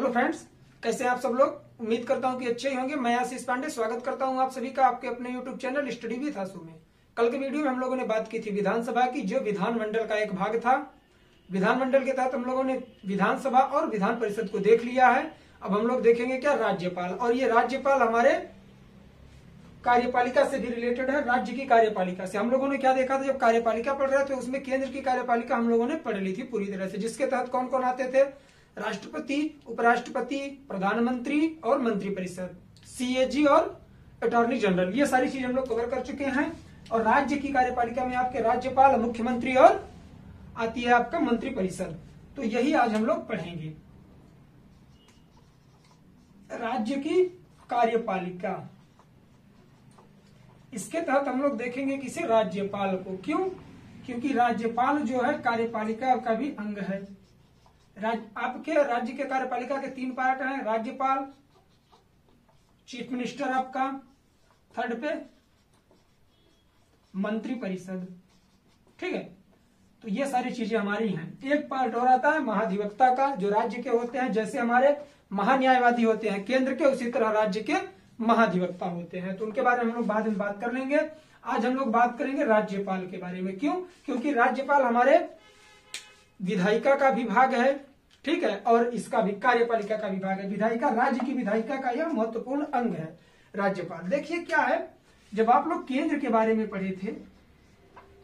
Hello friends, कैसे हैं आप सब लोग। उम्मीद करता हूं कि अच्छे ही होंगे। मैं आशीष पांडे स्वागत करता हूं आप सभी का आपके अपने यूट्यूब चैनल स्टडी विद आशु में। कल के वीडियो में हम लोगों ने बात की थी विधानसभा की, जो विधानमंडल का एक भाग था। विधानमंडल के तहत हम लोगों ने विधानसभा और विधान परिषद को देख लिया है। अब हम लोग देखेंगे क्या, राज्यपाल। और ये राज्यपाल हमारे कार्यपालिका से भी रिलेटेड है, राज्य की कार्यपालिका से। हम लोगों ने क्या देखा था, जब कार्यपालिका पढ़ रहे थे उसमें केंद्र की कार्यपालिका हम लोगों ने पढ़ ली थी पूरी तरह से, जिसके तहत कौन कौन आते थे, राष्ट्रपति, उपराष्ट्रपति, प्रधानमंत्री और मंत्रिपरिषद, सीएजी और अटॉर्नी जनरल। ये सारी चीज हम लोग कवर कर चुके हैं। और राज्य की कार्यपालिका में आपके राज्यपाल, मुख्यमंत्री और आती है आपका मंत्रिपरिषद। तो यही आज हम लोग पढ़ेंगे, राज्य की कार्यपालिका। इसके तहत हम लोग देखेंगे किसे, राज्यपाल को। क्यों? क्योंकि राज्यपाल जो है कार्यपालिका का भी अंग है। आपके राज्य के कार्यपालिका के 3 पार्ट हैं, राज्यपाल, चीफ मिनिस्टर आपका, थर्ड पे मंत्रिपरिषद। ठीक है, तो ये सारी चीजें हमारी हैं। एक पार्ट और आता है महाधिवक्ता का, जो राज्य के होते हैं। जैसे हमारे महान्यायवादी होते हैं केंद्र के, उसी तरह राज्य के महाधिवक्ता होते हैं। तो उनके बारे में हम लोग बाद में बात कर लेंगे। आज हम लोग बात करेंगे राज्यपाल के बारे में। क्यों? क्योंकि राज्यपाल हमारे विधायिका का विभाग है, ठीक है, और इसका भी कार्यपालिका का विभाग है। विधायिका, राज्य की विधायिका का यह महत्वपूर्ण अंग है राज्यपाल। देखिए क्या है, जब आप लोग केंद्र के बारे में पढ़े थे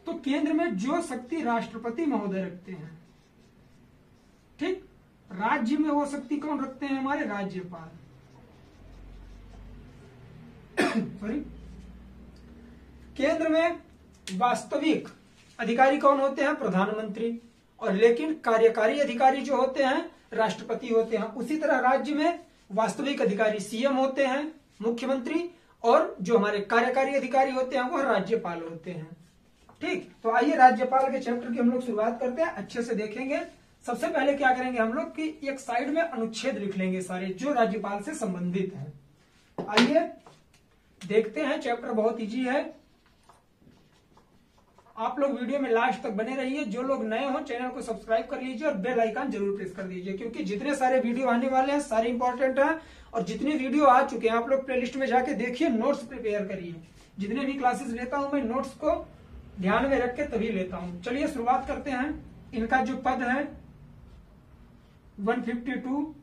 तो केंद्र में जो शक्ति राष्ट्रपति महोदय रखते हैं, ठीक, राज्य में वो शक्ति कौन रखते हैं, हमारे राज्यपाल। सॉरी, केंद्र में वास्तविक अधिकारी कौन होते हैं, प्रधानमंत्री, और लेकिन कार्यकारी अधिकारी जो होते हैं राष्ट्रपति होते हैं। उसी तरह राज्य में वास्तविक अधिकारी सीएम होते हैं, मुख्यमंत्री, और जो हमारे कार्यकारी अधिकारी होते हैं वो राज्यपाल होते हैं। ठीक, तो आइए राज्यपाल के चैप्टर की हम लोग शुरुआत करते हैं, अच्छे से देखेंगे। सबसे पहले क्या करेंगे हम लोग कि एक साइड में अनुच्छेद लिख लेंगे सारे जो राज्यपाल से संबंधित हैं। आइए देखते हैं, चैप्टर बहुत इजी है। आप लोग वीडियो में लास्ट तक बने रहिए। जो लोग नए हो चैनल को सब्सक्राइब कर लीजिए और बेल आइकन जरूर प्रेस कर दीजिए, क्योंकि जितने सारे वीडियो आने वाले हैं सारे इंपॉर्टेंट हैं। और जितने वीडियो आ चुके हैं आप लोग प्लेलिस्ट में जाके देखिए, नोट्स प्रिपेयर करिए। जितने भी क्लासेस लेता हूं मैं नोट्स को ध्यान में रख के तभी लेता हूं। चलिए शुरुआत करते हैं। इनका जो पद है 152,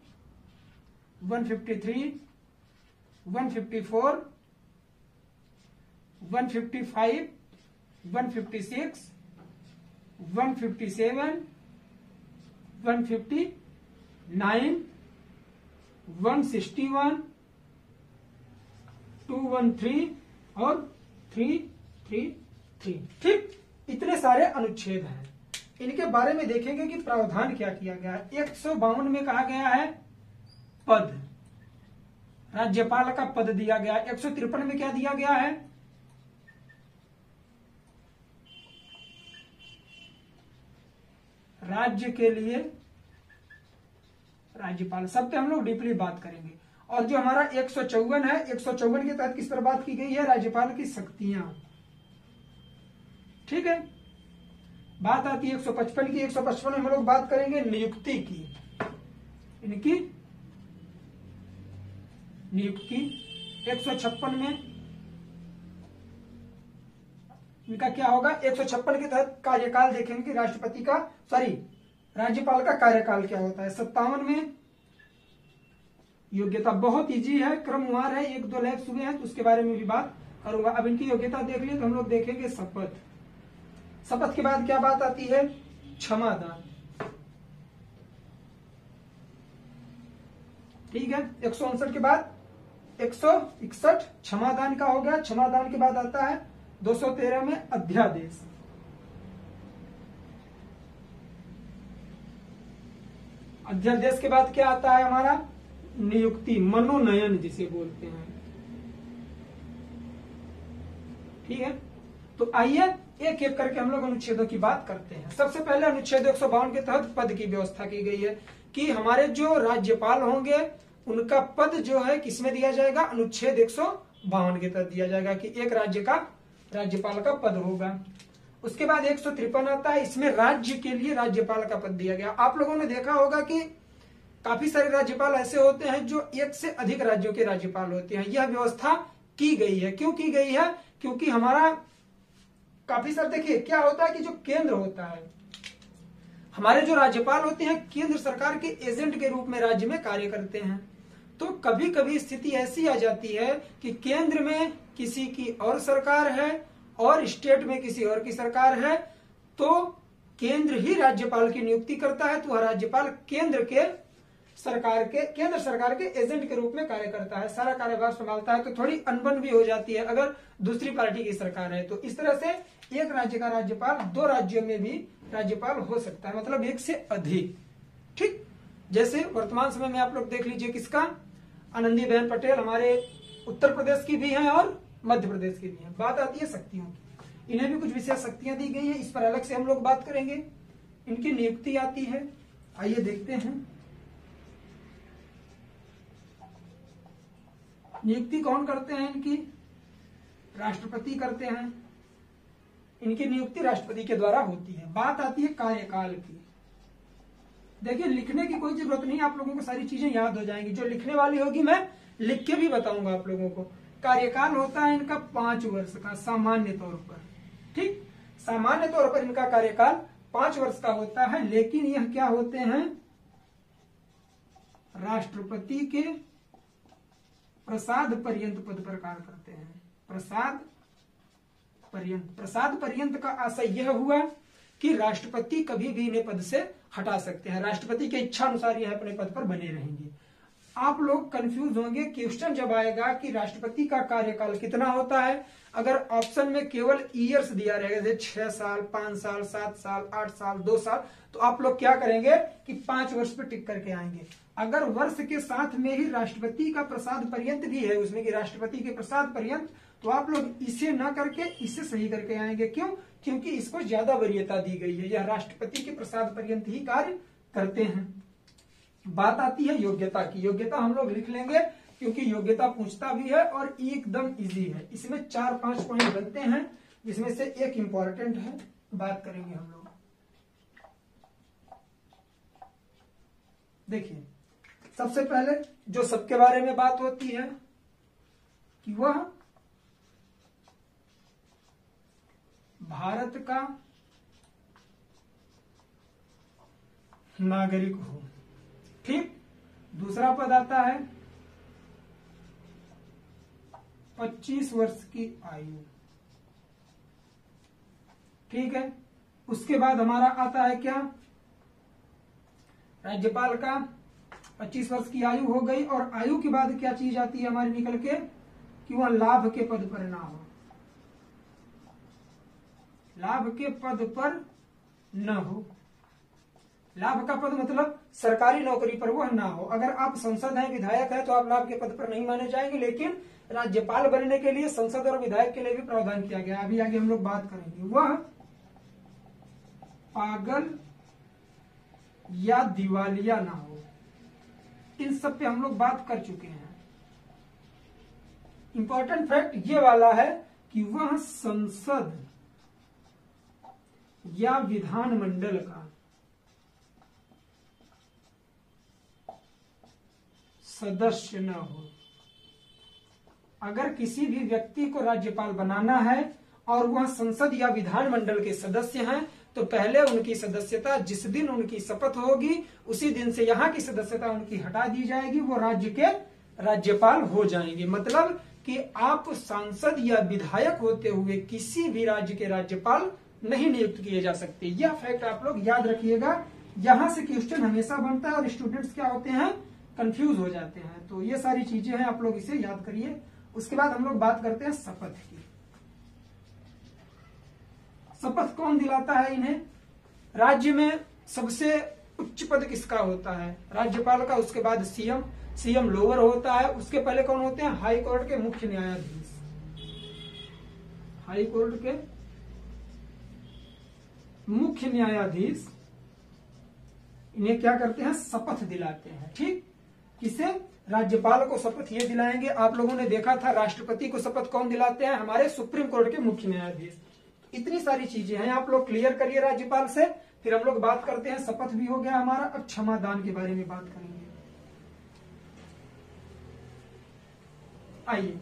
153, 154, 155, 156, 157, 159, 161, 213 और 333। ठीक, इतने सारे अनुच्छेद हैं। इनके बारे में देखेंगे कि प्रावधान क्या किया गया है। 152 में कहा गया है पद, राज्यपाल का पद दिया गया। 153 में क्या दिया गया है, राज्य के लिए राज्यपाल। सब पे हम लोग डीपली बात करेंगे। और जो हमारा 154 है, 154 के तहत किस पर बात की गई है, राज्यपाल की शक्तियां। ठीक है, बात आती है 155 की। 155 में हम लोग बात करेंगे नियुक्ति की, इनकी नियुक्ति। 156 में इनका क्या होगा, 156 के तहत कार्यकाल देखेंगे कि राष्ट्रपति का, सॉरी, राज्यपाल का कार्यकाल क्या होता है। 57 में योग्यता, बहुत इजी है, क्रमवार है, 1-2 लैब्स हुए हैं तो उसके बारे में भी बात करूंगा। अब इनकी योग्यता देख लिए तो हम लोग देखेंगे शपथ। शपथ के बाद क्या बात आती है, क्षमादान। ठीक है, 159 के बाद 161 क्षमादान का हो गया। क्षमादान के बाद आता है 213 में अध्यादेश। अध्यादेश के बाद क्या आता है हमारा, नियुक्ति, मनोनयन जिसे बोलते हैं। ठीक है, तो आइए एक एक करके हम लोग अनुच्छेदों की बात करते हैं। सबसे पहले अनुच्छेद 152 के तहत पद की व्यवस्था की गई है कि हमारे जो राज्यपाल होंगे उनका पद जो है किसमें दिया जाएगा, अनुच्छेद 152 के तहत दिया जाएगा कि एक राज्य का राज्यपाल का पद होगा। उसके बाद 153 आता है, इसमें राज्य के लिए राज्यपाल का पद दिया गया। आप लोगों ने देखा होगा कि काफी सारे राज्यपाल ऐसे होते हैं जो एक से अधिक राज्यों के राज्यपाल होते हैं। यह व्यवस्था की गई है। क्यों की गई है? क्योंकि हमारा काफी सारे, देखिए क्या होता है कि जो केंद्र होता है, हमारे जो राज्यपाल होते हैं केंद्र सरकार के एजेंट के रूप में राज्य में कार्य करते हैं। तो कभी कभी स्थिति ऐसी आ जाती है कि केंद्र में किसी की और सरकार है और स्टेट में किसी और की सरकार है, तो केंद्र ही राज्यपाल की नियुक्ति करता है, तो वह राज्यपाल केंद्र सरकार के एजेंट के रूप में कार्य करता है, सारा कार्यभार संभालता है। तो थोड़ी अनबन भी हो जाती है अगर दूसरी पार्टी की सरकार है। तो इस तरह से एक राज्य का राज्यपाल दो राज्यों में भी राज्यपाल हो सकता है, मतलब एक से अधिक। ठीक, जैसे वर्तमान समय में आप लोग देख लीजिए किसका, आनंदीबेन पटेल हमारे उत्तर प्रदेश की भी हैं और मध्य प्रदेश की भी हैं। बात आती है शक्तियों की, इन्हें भी कुछ विशेष शक्तियां दी गई हैं, इस पर अलग से हम लोग बात करेंगे। इनकी नियुक्ति आती है, आइए देखते हैं नियुक्ति कौन करते हैं। इनकी राष्ट्रपति करते हैं, इनकी नियुक्ति राष्ट्रपति के द्वारा होती है। बात आती है कार्यकाल की। देखिए लिखने की कोई जरूरत नहीं, आप लोगों को सारी चीजें याद हो जाएंगी। जो लिखने वाली होगी मैं लिख के भी बताऊंगा आप लोगों को। कार्यकाल होता है इनका 5 वर्ष का सामान्य तौर पर। ठीक, सामान्य तौर पर इनका कार्यकाल 5 वर्ष का होता है, लेकिन यह क्या होते हैं, राष्ट्रपति के प्रसाद पर्यंत पद पर कार्य करते हैं। प्रसाद पर्यंत का आशय यह हुआ कि राष्ट्रपति कभी भी इन्हें पद से हटा सकते हैं, राष्ट्रपति की इच्छा अनुसार यह अपने पद पर बने रहेंगे। आप लोग कंफ्यूज होंगे, क्वेश्चन जब आएगा कि राष्ट्रपति का कार्यकाल कितना होता है, अगर ऑप्शन में केवल ईयर्स दिया रहेगा, जैसे 6 साल, 5 साल, 7 साल, 8 साल, 2 साल, तो आप लोग क्या करेंगे कि 5 वर्ष पे टिक करके आएंगे। अगर वर्ष के साथ में ही राष्ट्रपति का प्रसाद पर्यंत भी है उसमें कि राष्ट्रपति के प्रसाद पर्यंत, तो आप लोग इसे ना करके इसे सही करके आएंगे। क्यों? क्योंकि इसको ज्यादा वरीयता दी गई है, यह राष्ट्रपति के प्रसाद पर्यंत ही कार्य करते हैं। बात आती है योग्यता की। योग्यता हम लोग लिख लेंगे क्योंकि योग्यता पूछता भी है और एकदम इजी है। इसमें 4-5 पॉइंट बनते हैं, जिसमें से एक इंपॉर्टेंट है, बात करेंगे हम लोग। देखिए सबसे पहले जो सबके बारे में बात होती है कि वह भारत का नागरिक हो। ठीक, दूसरा पद आता है 25 वर्ष की आयु। ठीक है, उसके बाद हमारा आता है क्या, राज्यपाल का 25 वर्ष की आयु हो गई, और आयु के बाद क्या चीज आती है हमारी निकल के कि वह लाभ के पद पर ना हो, लाभ के पद पर न हो। लाभ का पद मतलब सरकारी नौकरी पर वह ना हो। अगर आप संसद हैं, विधायक है, तो आप लाभ के पद पर नहीं माने जाएंगे, लेकिन राज्यपाल बनने के लिए संसद और विधायक के लिए भी प्रावधान किया गया। अभी आगे हम लोग बात करेंगे। वह पागल या दिवालिया ना हो। इन सब पे हम लोग बात कर चुके हैं। इंपॉर्टेंट फैक्ट ये वाला है कि वह संसद या विधानमंडल का सदस्य न हो। अगर किसी भी व्यक्ति को राज्यपाल बनाना है और वह संसद या विधानमंडल के सदस्य हैं, तो पहले उनकी सदस्यता, जिस दिन उनकी शपथ होगी उसी दिन से यहाँ की सदस्यता उनकी हटा दी जाएगी, वो राज्य के राज्यपाल हो जाएंगे। मतलब कि आप सांसद या विधायक होते हुए किसी भी राज्य के राज्यपाल नहीं नियुक्त किए जा सकते। यह फैक्ट आप लोग याद रखिएगा, यहां से क्वेश्चन हमेशा बनता है और स्टूडेंट्स क्या होते हैं, कंफ्यूज हो जाते हैं। तो ये सारी चीजें हैं, आप लोग इसे याद करिए। उसके बाद हम लोग बात करते हैं शपथ की। शपथ कौन दिलाता है इन्हें? राज्य में सबसे उच्च पद किसका होता है? राज्यपाल का। उसके बाद सीएम, सीएम लोअर होता है। उसके पहले कौन होते हैं? हाई कोर्ट के मुख्य न्यायाधीश। हाई कोर्ट के मुख्य न्यायाधीश इन्हें क्या करते हैं? शपथ दिलाते हैं। ठीक, किसे? राज्यपाल को शपथ ये दिलाएंगे। आप लोगों ने देखा था राष्ट्रपति को शपथ कौन दिलाते हैं? हमारे सुप्रीम कोर्ट के मुख्य न्यायाधीश। इतनी सारी चीजें हैं, आप लोग क्लियर करिए राज्यपाल से। फिर हम लोग बात करते हैं, शपथ भी हो गया हमारा, अब क्षमादान के बारे में बात करेंगे। आइए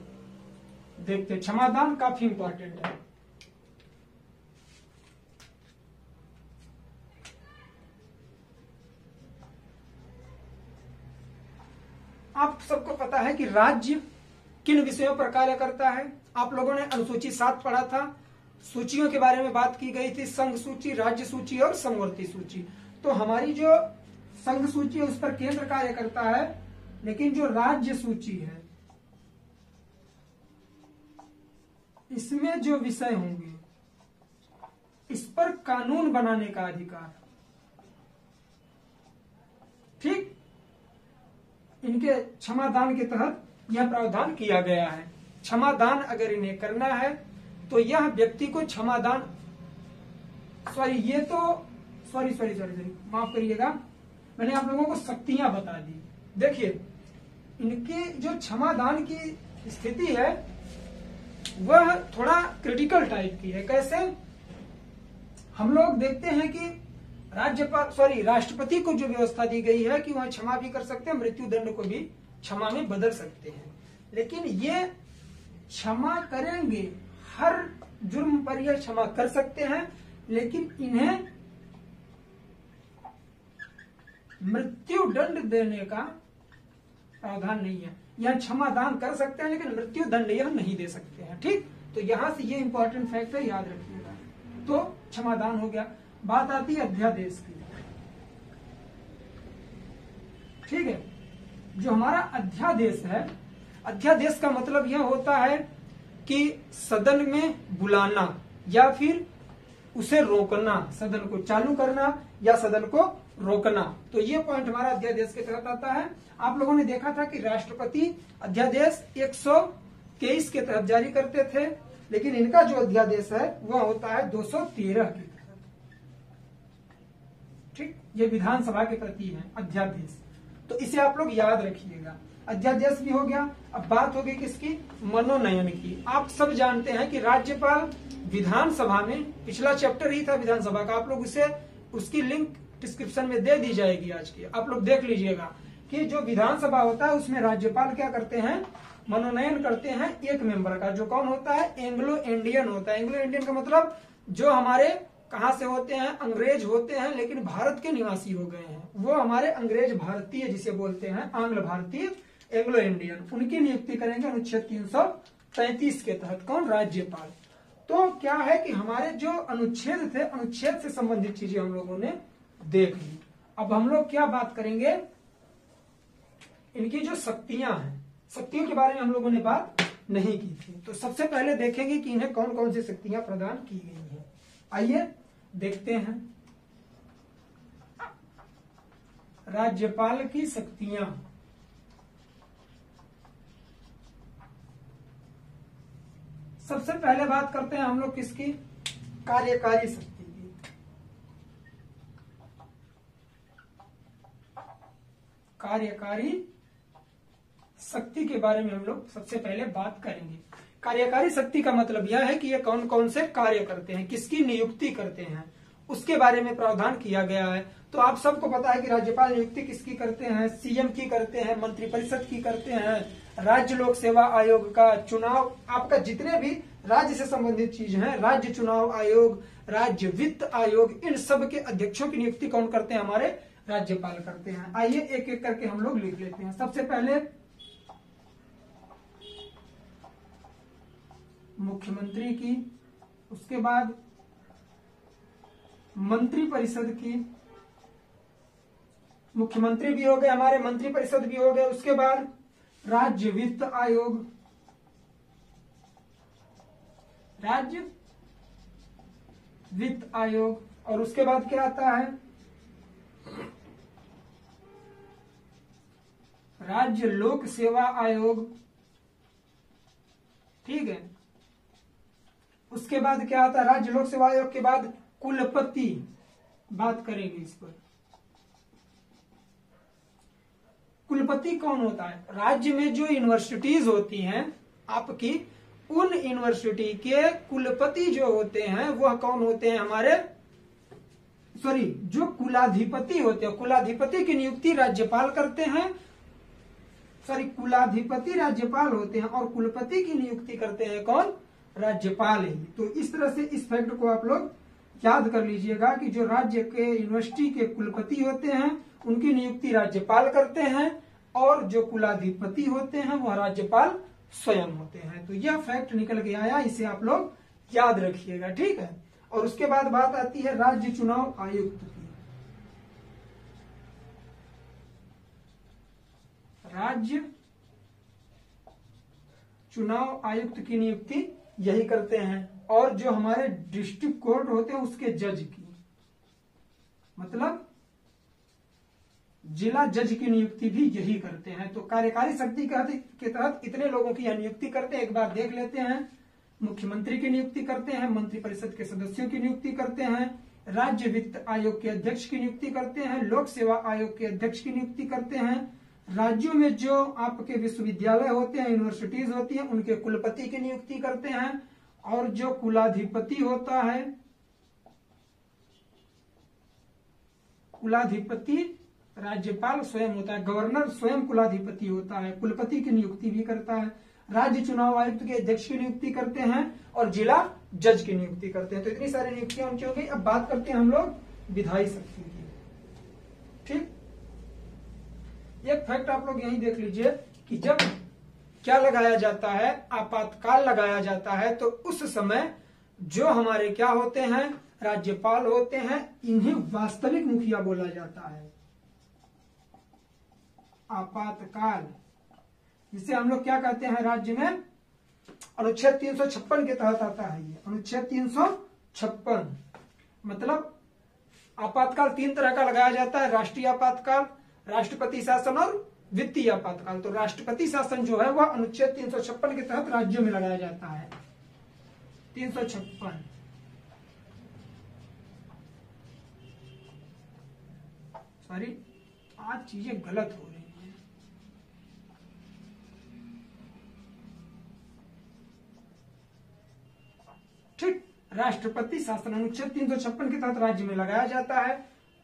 देखते, क्षमादान काफी इंपॉर्टेंट है। आप सबको पता है कि राज्य किन विषयों पर कार्य करता है। आप लोगों ने अनुसूची 7 पढ़ा था, सूचियों के बारे में बात की गई थी, संघ सूची, राज्य सूची और समवर्ती सूची। तो हमारी जो संघ सूची है उस पर केंद्र कार्य करता है, लेकिन जो राज्य सूची है इसमें जो विषय होंगे इस पर कानून बनाने का अधिकार, ठीक, इनके क्षमादान के तहत यह प्रावधान किया गया है। क्षमादान अगर इन्हें करना है तो यह व्यक्ति को क्षमादान, सॉरी माफ करिएगा, मैंने आप लोगों को शक्तियां बता दी। देखिए इनके जो क्षमादान की स्थिति है वह थोड़ा क्रिटिकल टाइप की है। कैसे? हम लोग देखते हैं कि राष्ट्रपति को जो व्यवस्था दी गई है कि वह क्षमा भी कर सकते हैं, मृत्यु दंड को भी क्षमा में बदल सकते हैं, लेकिन ये क्षमा करेंगे, हर जुर्म पर यह क्षमा कर सकते हैं, लेकिन इन्हें मृत्यु दंड देने का प्रावधान नहीं है। यह क्षमादान कर सकते हैं लेकिन मृत्यु दंड यह नहीं दे सकते हैं, ठीक। तो यहां से ये इंपॉर्टेंट फैक्ट है, याद रखिएगा। तो क्षमादान हो गया। बात आती है अध्यादेश की, ठीक है। जो हमारा अध्यादेश है, अध्यादेश का मतलब यह होता है कि सदन में बुलाना या फिर उसे रोकना, सदन को चालू करना या सदन को रोकना। तो ये पॉइंट हमारा अध्यादेश के तहत आता है। आप लोगों ने देखा था कि राष्ट्रपति अध्यादेश 123 के तहत जारी करते थे, लेकिन इनका जो अध्यादेश है वह होता है 213 के तहत, ठीक। ये विधानसभा के प्रति है अध्यादेश, तो इसे आप लोग याद रखिएगा। अध्यादेश भी हो गया। अब बात होगी किसकी? मनोनयन की। आप सब जानते हैं कि राज्यपाल विधानसभा में, पिछला चैप्टर ही था विधानसभा का, आप लोग उसकी लिंक डिस्क्रिप्शन में दे दी जाएगी आज की, आप लोग देख लीजिएगा कि जो विधानसभा होता है उसमें राज्यपाल क्या करते हैं? मनोनयन करते हैं एक मेंबर का, जो कौन होता है? एंग्लो इंडियन होता है। एंग्लो इंडियन का मतलब जो हमारे कहां से होते हैं? अंग्रेज होते हैं लेकिन भारत के निवासी हो गए हैं, वो हमारे अंग्रेज भारतीय जिसे बोलते हैं, आंग्ल भारतीय, एंग्लो इंडियन, उनकी नियुक्ति करेंगे अनुच्छेद 333 के तहत। कौन? राज्यपाल। तो क्या है कि हमारे जो अनुच्छेद थे, अनुच्छेद से संबंधित चीजें हम लोगों ने देख ली। अब हम लोग क्या बात करेंगे? इनकी जो शक्तियां हैं, शक्तियों के बारे में हम लोगों ने बात नहीं की थी। तो सबसे पहले देखेंगे कि इन्हें कौन कौन सी शक्तियां प्रदान की गई हैं। आइए देखते हैं राज्यपाल की शक्तियां। सबसे पहले बात करते हैं हम लोग किसकी? कार्यकारी शक्ति की। कार्यकारी शक्ति के बारे में हम लोग सबसे पहले बात करेंगे। कार्यकारी शक्ति का मतलब यह है कि ये कौन कौन से कार्य करते हैं, किसकी नियुक्ति करते हैं, उसके बारे में प्रावधान किया गया है। तो आप सबको पता है कि राज्यपाल नियुक्ति किसकी करते हैं? सीएम की करते हैं, मंत्रिपरिषद की करते हैं, राज्य लोक सेवा आयोग का, चुनाव, आपका जितने भी राज्य से संबंधित चीज हैं, राज्य चुनाव आयोग, राज्य वित्त आयोग, इन सब के अध्यक्षों की नियुक्ति कौन करते हैं? हमारे राज्यपाल करते हैं। आइए एक एक करके हम लोग लिख लेते हैं। सबसे पहले मुख्यमंत्री की, उसके बाद मंत्रिपरिषद की, मुख्यमंत्री भी हो गए हमारे, मंत्रिपरिषद भी हो गए, उसके बाद राज्य वित्त आयोग, राज्य वित्त आयोग, और उसके बाद क्या आता है? राज्य लोक सेवा आयोग, ठीक है। उसके बाद क्या आता है? राज्य लोक सेवा आयोग के बाद कुलपति, बात करेंगे इस पर। कुलपति कौन होता है? राज्य में जो यूनिवर्सिटीज होती हैं आपकी, उन यूनिवर्सिटी के कुलपति जो होते हैं वह कौन होते हैं? हमारे जो कुलाधिपति होते हैं, कुलाधिपति की नियुक्ति राज्यपाल करते हैं। कुलाधिपति राज्यपाल होते हैं और कुलपति की नियुक्ति करते हैं कौन? राज्यपाल ही। तो इस तरह से इस फैक्ट को आप लोग याद कर लीजिएगा कि जो राज्य के यूनिवर्सिटी के कुलपति होते हैं उनकी नियुक्ति राज्यपाल करते हैं और जो कुलाधिपति होते हैं वह राज्यपाल स्वयं होते हैं। तो यह फैक्ट निकल के आया, इसे आप लोग याद रखिएगा, ठीक है। और उसके बाद बात आती है राज्य चुनाव आयुक्त की। राज्य चुनाव आयुक्त की नियुक्ति यही करते हैं और जो हमारे डिस्ट्रिक्ट कोर्ट होते हैं उसके जज की, मतलब जिला जज की नियुक्ति भी यही करते हैं। तो कार्यकारी शक्ति के तहत इतने लोगों की यह नियुक्ति करते हैं। एक बार देख लेते हैं। मुख्यमंत्री की नियुक्ति करते हैं, मंत्रिपरिषद के सदस्यों की नियुक्ति करते हैं, राज्य वित्त आयोग के अध्यक्ष की नियुक्ति करते हैं, लोक सेवा आयोग के अध्यक्ष की नियुक्ति करते हैं, राज्यों में जो आपके विश्वविद्यालय होते हैं, यूनिवर्सिटीज होती हैं, उनके कुलपति की नियुक्ति करते हैं और जो कुलाधिपति होता है, कुलाधिपति राज्यपाल स्वयं होता है, गवर्नर स्वयं कुलाधिपति होता है, कुलपति की नियुक्ति भी करता है, राज्य चुनाव आयुक्त के अध्यक्ष की नियुक्ति करते हैं और जिला जज की नियुक्ति करते हैं। तो इतनी सारी नियुक्तियां उनकी हो गई। अब बात करते हैं हम लोग विधायी शक्ति की, ठीक। एक फैक्ट आप लोग यही देख लीजिए कि जब क्या लगाया जाता है, आपातकाल लगाया जाता है, तो उस समय जो हमारे क्या होते हैं, राज्यपाल होते हैं, इन्हें वास्तविक मुखिया बोला जाता है। आपातकाल जिसे हम लोग क्या कहते हैं राज्य में, अनुच्छेद 356 के तहत आता है ये अनुच्छेद 356। मतलब आपातकाल 3 तरह का लगाया जाता है, राष्ट्रीय आपातकाल, राष्ट्रपति शासन और वित्तीय आपातकाल। तो राष्ट्रपति शासन जो है वह अनुच्छेद 356 के तहत राज्यों में लगाया जाता है। 356 सॉरी, आज चीजें गलत हो रही हैं। ठीक, राष्ट्रपति शासन अनुच्छेद 356 के तहत राज्य में लगाया जाता है।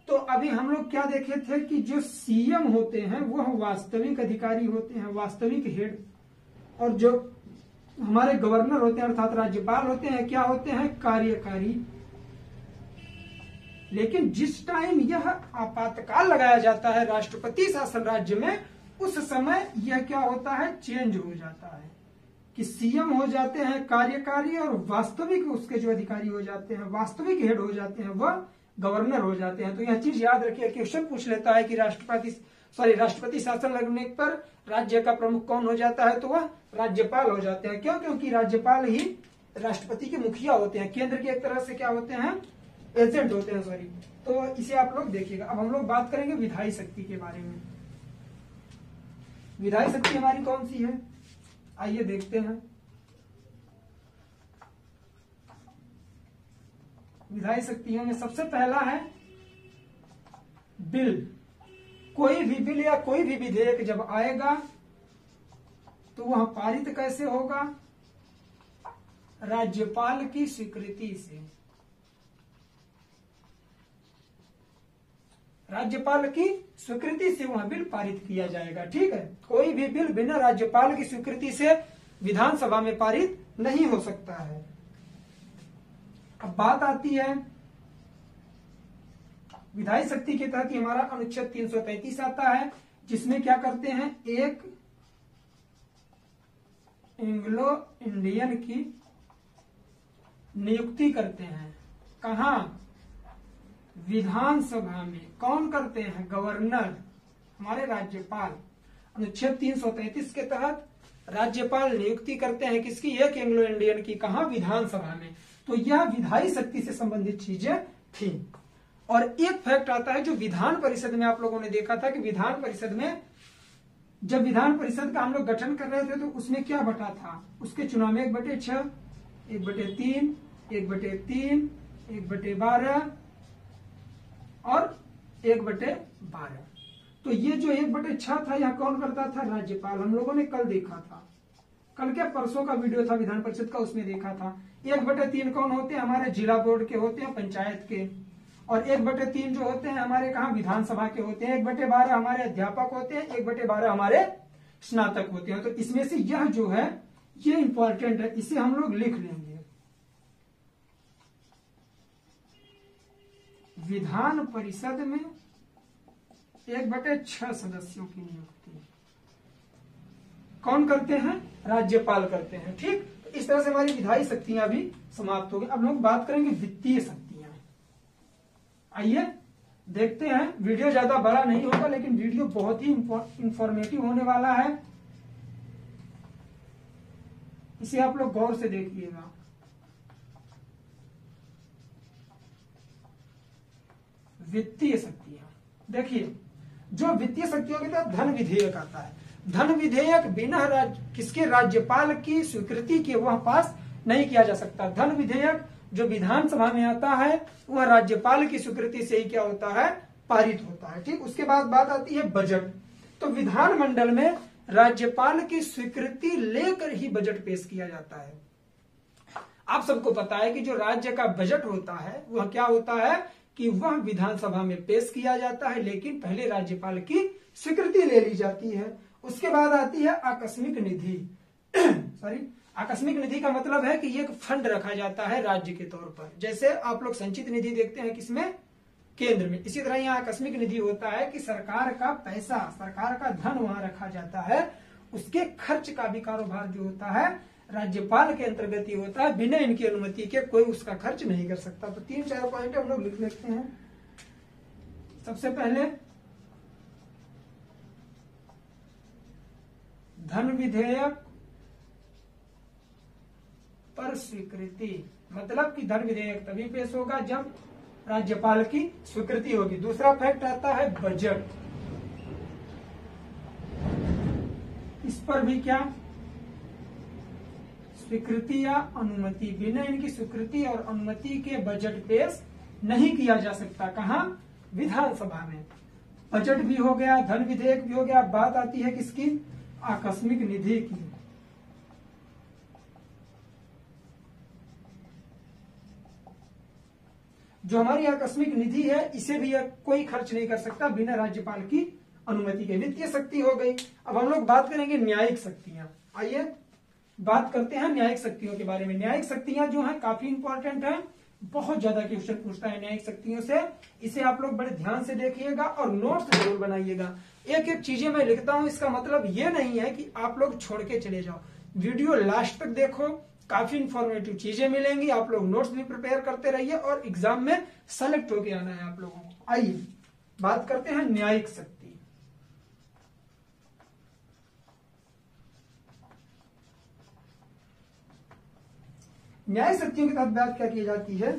तो अभी हम लोग क्या देखे थे कि जो सीएम होते हैं वह वास्तविक अधिकारी होते हैं, वास्तविक हेड, और जो हमारे गवर्नर होते हैं अर्थात राज्यपाल होते हैं क्या होते हैं, कार्यकारी। लेकिन जिस टाइम यह आपातकाल लगाया जाता है राष्ट्रपति शासन राज्य में, उस समय यह क्या होता है, चेंज हो जाता है कि सीएम हो जाते हैं कार्यकारी और वास्तविक उसके जो अधिकारी हो जाते हैं, वास्तविक हेड हो जाते हैं, वह गवर्नर हो जाते हैं। तो यह चीज याद रखिए। क्वेश्चन पूछ लेता है कि राष्ट्रपति शासन लगने पर राज्य का प्रमुख कौन हो जाता है, तो वह राज्यपाल हो जाते हैं। क्यों? क्योंकि राज्यपाल ही राष्ट्रपति के मुखिया होते हैं, केंद्र के एक तरह से क्या होते हैं, एजेंट होते हैं, सॉरी। तो इसे आप लोग देखिएगा। अब हम लोग बात करेंगे विधायी शक्ति के बारे में। विधायी शक्ति हमारी कौन सी है, आइए देखते हैं। विधायी शक्तियों में सबसे पहला है बिल। कोई भी बिल या कोई भी विधेयक जब आएगा तो वह पारित कैसे होगा, राज्यपाल की स्वीकृति से। राज्यपाल की स्वीकृति से वह बिल पारित किया जाएगा, ठीक है। कोई भी बिल बिना राज्यपाल की स्वीकृति से विधानसभा में पारित नहीं हो सकता है। अब बात आती है विधायी शक्ति के तहत हमारा अनुच्छेद 333 आता है, जिसमें क्या करते हैं, एक एंग्लो इंडियन की नियुक्ति करते हैं। कहां? विधानसभा में। कौन करते हैं? गवर्नर, हमारे राज्यपाल। अनुच्छेद 333 के तहत राज्यपाल नियुक्ति करते हैं किसकी? एक एंग्लो इंडियन की। कहां? विधानसभा में। तो यह विधायी शक्ति से संबंधित चीजें थी। और एक फैक्ट आता है जो विधान परिषद में आप लोगों ने देखा था कि विधान परिषद में जब विधान परिषद का हम लोग गठन कर रहे थे तो उसमें क्या बटा था, उसके चुनाव में 1/6, 1/3, 1/3, 1/12 और 1/12। तो ये जो 1/6 था यह कौन करता था? राज्यपाल। हम लोगों ने कल देखा था, कल क्या परसों का वीडियो था विधान परिषद का, उसमें देखा था। 1/3 कौन होते हैं? हमारे जिला बोर्ड के होते हैं, पंचायत के। और 1/3 जो होते हैं हमारे कहा? विधानसभा के होते हैं। 1/12 हमारे अध्यापक होते हैं, 1/12 हमारे स्नातक होते हैं। तो इसमें से यह जो है ये इंपॉर्टेंट है, इसे हम लोग लिख लेंगे। विधान परिषद में 1/6 सदस्यों की नियुक्ति कौन करते हैं? राज्यपाल करते हैं। ठीक, तो इस तरह से हमारी विधायी शक्तियां भी समाप्त हो गई। अब लोग बात करेंगे वित्तीय शक्तियां। आइए देखते हैं। वीडियो ज्यादा बड़ा नहीं होगा, लेकिन वीडियो बहुत ही इंफॉर्मेटिव होने वाला है, इसे आप लोग गौर से देखिएगा। वित्तीय शक्तियां, देखिए जो वित्तीय शक्तियों के तहत धन विधेयक आता है। धन विधेयक बिना किसके? राज्यपाल की स्वीकृति के वह पास नहीं किया जा सकता। धन विधेयक जो विधानसभा में आता है वह राज्यपाल की स्वीकृति से ही क्या होता है? पारित होता है। ठीक, उसके बाद बात आती है बजट। तो विधानमंडल में राज्यपाल की स्वीकृति लेकर ही बजट पेश किया जाता है। आप सबको पता है कि जो राज्य का बजट होता है वह क्या होता है कि वह विधानसभा में पेश किया जाता है, लेकिन पहले राज्यपाल की स्वीकृति ले ली जाती है। उसके बाद आती है आकस्मिक निधि। सॉरी, आकस्मिक निधि का मतलब है कि एक फंड रखा जाता है राज्य के तौर पर। जैसे आप लोग संचित निधि देखते हैं किसमें? केंद्र में। इसी तरह यहाँ आकस्मिक निधि होता है कि सरकार का पैसा, सरकार का धन वहां रखा जाता है, उसके खर्च का भी कारोबार जो होता है राज्यपाल के अंतर्गत ही होता है। बिना इनकी अनुमति के कोई उसका खर्च नहीं कर सकता। तो 3-4 पॉइंट हम लोग लिख लेते हैं। सबसे पहले धन विधेयक पर स्वीकृति, मतलब कि धन विधेयक तभी पेश होगा जब राज्यपाल की स्वीकृति होगी। दूसरा फैक्ट आता है बजट। इस पर भी क्या? स्वीकृति या अनुमति। बिना इनकी स्वीकृति और अनुमति के बजट पेश नहीं किया जा सकता। कहां? विधानसभा में। बजट भी हो गया, धन विधेयक भी हो गया। बात आती है किसकी? आकस्मिक निधि की। जो हमारी आकस्मिक निधि है इसे भी कोई खर्च नहीं कर सकता बिना राज्यपाल की अनुमति के। वित्तीय शक्ति हो गई। अब हम लोग बात करेंगे न्यायिक शक्तियां। आइए बात करते हैं न्यायिक शक्तियों के बारे में। न्यायिक शक्तियां जो हैं काफी इंपॉर्टेंट हैं, बहुत ज्यादा क्वेश्चन पूछता है न्यायिक शक्तियों से। इसे आप लोग बड़े ध्यान से देखिएगा और नोट्स जरूर बनाइएगा। एक एक चीजें मैं लिखता हूं, इसका मतलब ये नहीं है कि आप लोग छोड़ के चले जाओ। वीडियो लास्ट तक देखो, काफी इंफॉर्मेटिव चीजें मिलेंगी। आप लोग नोट्स भी प्रिपेयर करते रहिए और एग्जाम में सेलेक्ट होके आना है आप लोगों को। आइए बात करते हैं न्यायिक शक्ति। न्याय शक्तियों के तहत बात क्या की जाती है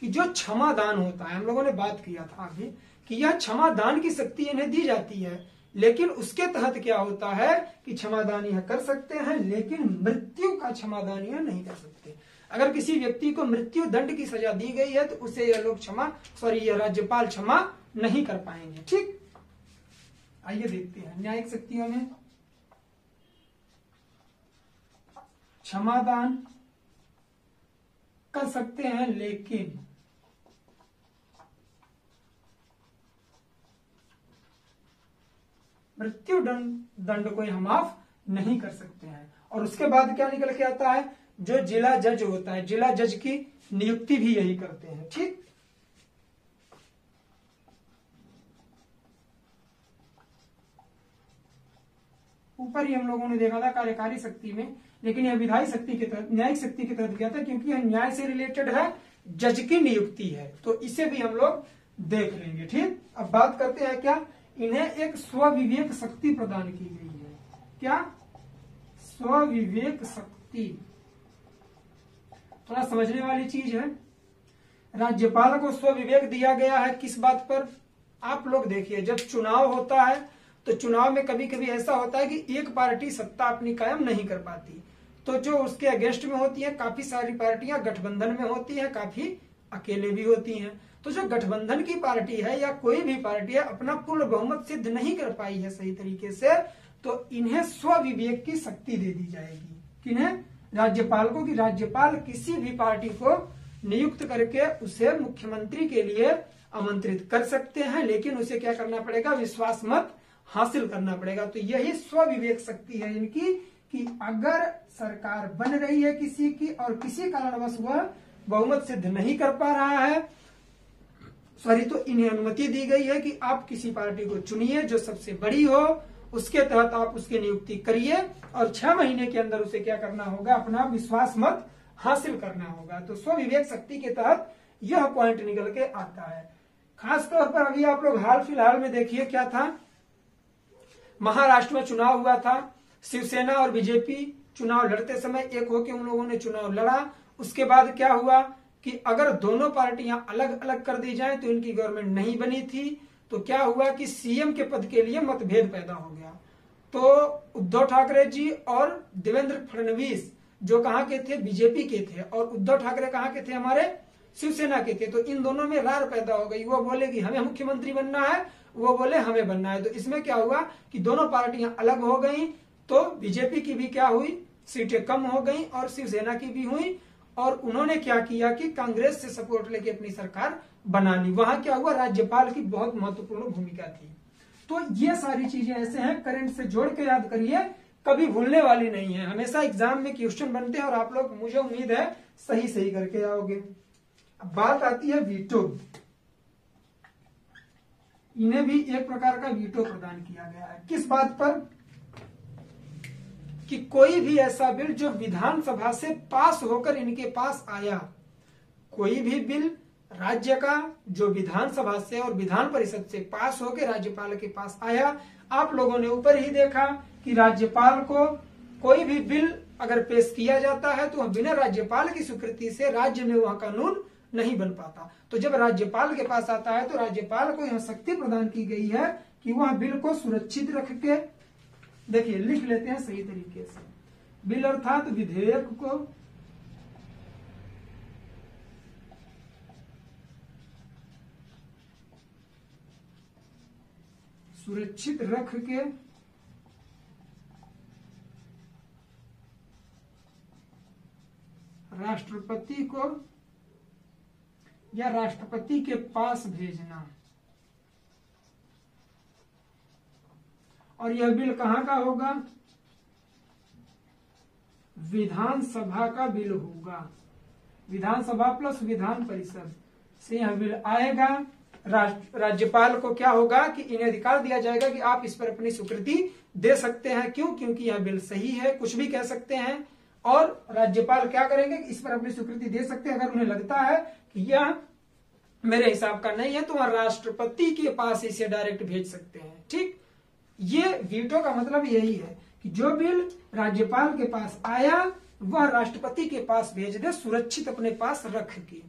कि जो क्षमादान होता है, हम लोगों ने बात किया था अभी कि यह क्षमादान की शक्ति इन्हें दी जाती है, लेकिन उसके तहत क्या होता है कि क्षमादान यह कर सकते हैं, लेकिन मृत्यु का क्षमादान यह नहीं कर सकते। अगर किसी व्यक्ति को मृत्यु दंड की सजा दी गई है तो उसे यह लोग यह राज्यपाल क्षमा नहीं कर पाएंगे। ठीक, आइए देखते हैं न्यायिक शक्तियों में क्षमादान कर सकते हैं, लेकिन मृत्यु दंड को यह माफ नहीं कर सकते हैं। और उसके बाद क्या निकल के आता है? जो जिला जज होता है, जिला जज की नियुक्ति भी यही करते हैं। ठीक, ऊपर ही हम लोगों ने देखा था कार्यकारी शक्ति में, लेकिन यह विधायी शक्ति के तहत, न्यायिक शक्ति के तहत गया था, क्योंकि यह न्याय से रिलेटेड है, जज की नियुक्ति है, तो इसे भी हम लोग देख लेंगे। ठीक, अब बात करते हैं क्या? इन्हें एक स्वविवेक शक्ति प्रदान की गई है। क्या? स्वविवेक शक्ति। थोड़ा समझने वाली चीज है। राज्यपाल को स्वविवेक दिया गया है किस बात पर? आप लोग देखिए, जब चुनाव होता है तो चुनाव में कभी कभी ऐसा होता है कि एक पार्टी सत्ता अपनी कायम नहीं कर पाती, तो जो उसके अगेंस्ट में होती है, काफी सारी पार्टियां गठबंधन में होती है, काफी अकेले भी होती हैं। तो जो गठबंधन की पार्टी है या कोई भी पार्टी है अपना पूर्ण बहुमत सिद्ध नहीं कर पाई है सही तरीके से, तो इन्हें स्वविवेक की शक्ति दे दी जाएगी। किन्हें? राज्यपाल को, कि राज्यपाल किसी भी पार्टी को नियुक्त करके उसे मुख्यमंत्री के लिए आमंत्रित कर सकते हैं, लेकिन उसे क्या करना पड़ेगा? विश्वास मत हासिल करना पड़ेगा। तो यही स्वविवेक शक्ति है इनकी कि अगर सरकार बन रही है किसी की और किसी कारणवश वह बहुमत सिद्ध नहीं कर पा रहा है, सॉरी, तो इन्हें अनुमति दी गई है कि आप किसी पार्टी को चुनिए जो सबसे बड़ी हो, उसके तहत आप उसकी नियुक्ति करिए और 6 महीने के अंदर उसे क्या करना होगा, अपना विश्वास मत हासिल करना होगा। तो स्वविवेक शक्ति के तहत यह पॉइंट निकल के आता है। खासतौर पर अभी आप लोग हाल फिलहाल में देखिए क्या था, महाराष्ट्र में चुनाव हुआ था, शिवसेना और बीजेपी चुनाव लड़ते समय एक होकर उन लोगों ने चुनाव लड़ा। उसके बाद क्या हुआ कि अगर दोनों पार्टियां अलग अलग कर दी जाए तो इनकी गवर्नमेंट नहीं बनी थी। तो क्या हुआ कि सीएम के पद के लिए मतभेद पैदा हो गया। तो उद्धव ठाकरे जी और देवेंद्र फडणवीस जो कहां के थे, बीजेपी के थे, और उद्धव ठाकरे कहां के थे, हमारे शिवसेना के थे। तो इन दोनों में रार पैदा हो गई, वो बोले कि हमें मुख्यमंत्री बनना है, वो बोले हमें बनना है। तो इसमें क्या हुआ कि दोनों पार्टियां अलग हो गई। तो बीजेपी की भी क्या हुई, सीटें कम हो गई और शिवसेना की भी हुई। और उन्होंने क्या किया कि कांग्रेस से सपोर्ट लेके अपनी सरकार बना ली। वहां क्या हुआ, राज्यपाल की बहुत महत्वपूर्ण भूमिका थी। तो ये सारी चीजें ऐसे हैं, करंट से जोड़ के याद करिए, कभी भूलने वाली नहीं है। हमेशा एग्जाम में क्वेश्चन बनते हैं और आप लोग, मुझे उम्मीद है, सही सही करके आओगे। अब बात आती है वीटो। इन्हें भी एक प्रकार का वीटो प्रदान किया गया है। किस बात पर, कि कोई भी ऐसा बिल जो विधानसभा से पास होकर इनके पास आया, कोई भी बिल राज्य का जो विधानसभा से और विधान परिषद से पास होकर राज्यपाल के पास आया, आप लोगों ने ऊपर ही देखा कि राज्यपाल को कोई भी बिल अगर पेश किया जाता है तो बिना राज्यपाल की स्वीकृति से राज्य में वह कानून नहीं बन पाता। तो जब राज्यपाल के पास आता है तो राज्यपाल को यह शक्ति प्रदान की गई है कि वह बिल को सुरक्षित रख के, देखिए लिख लेते हैं सही तरीके से, बिल अर्थात विधेयक को सुरक्षित रख के राष्ट्रपति को या राष्ट्रपति के पास भेजना। और यह बिल कहां का होगा, विधानसभा का बिल होगा। विधानसभा प्लस विधान परिषद से यह बिल आएगा। राज्यपाल को क्या होगा कि इन्हें अधिकार दिया जाएगा कि आप इस पर अपनी स्वीकृति दे सकते हैं। क्यों? क्योंकि यह बिल सही है, कुछ भी कह सकते हैं। और राज्यपाल क्या करेंगे, इस पर अपनी स्वीकृति दे सकते हैं। अगर उन्हें लगता है कि यह मेरे हिसाब का नहीं है तो वह राष्ट्रपति के पास इसे डायरेक्ट भेज सकते हैं। ठीक, ये वीटो का मतलब यही है कि जो बिल राज्यपाल के पास आया वह राष्ट्रपति के पास भेज दे, सुरक्षित अपने पास रख के।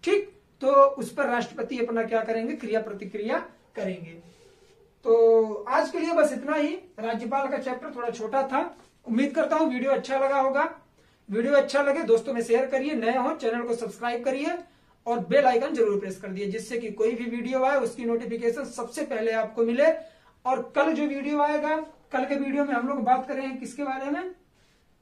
ठीक, तो उस पर राष्ट्रपति अपना क्या करेंगे, क्रिया प्रतिक्रिया करेंगे। तो आज के लिए बस इतना ही। राज्यपाल का चैप्टर थोड़ा छोटा था। उम्मीद करता हूं वीडियो अच्छा लगा होगा। वीडियो अच्छा लगे दोस्तों में शेयर करिए, नए हो चैनल को सब्सक्राइब करिए और बेल आइकन जरूर प्रेस कर दिए, जिससे कि कोई भी वीडियो आए उसकी नोटिफिकेशन सबसे पहले आपको मिले। और कल जो वीडियो आएगा, कल के वीडियो में हम लोग बात कर रहे हैं किसके बारे में,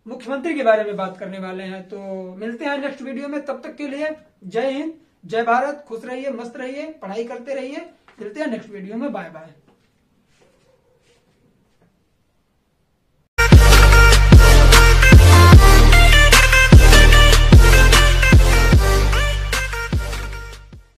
मुख्यमंत्री के बारे में बात करने वाले हैं। तो मिलते हैं नेक्स्ट वीडियो में, तब तक के लिए जय हिंद, जय भारत, खुश रहिए, मस्त रहिए, पढ़ाई करते रहिए। मिलते हैं नेक्स्ट वीडियो में, बाय बाय।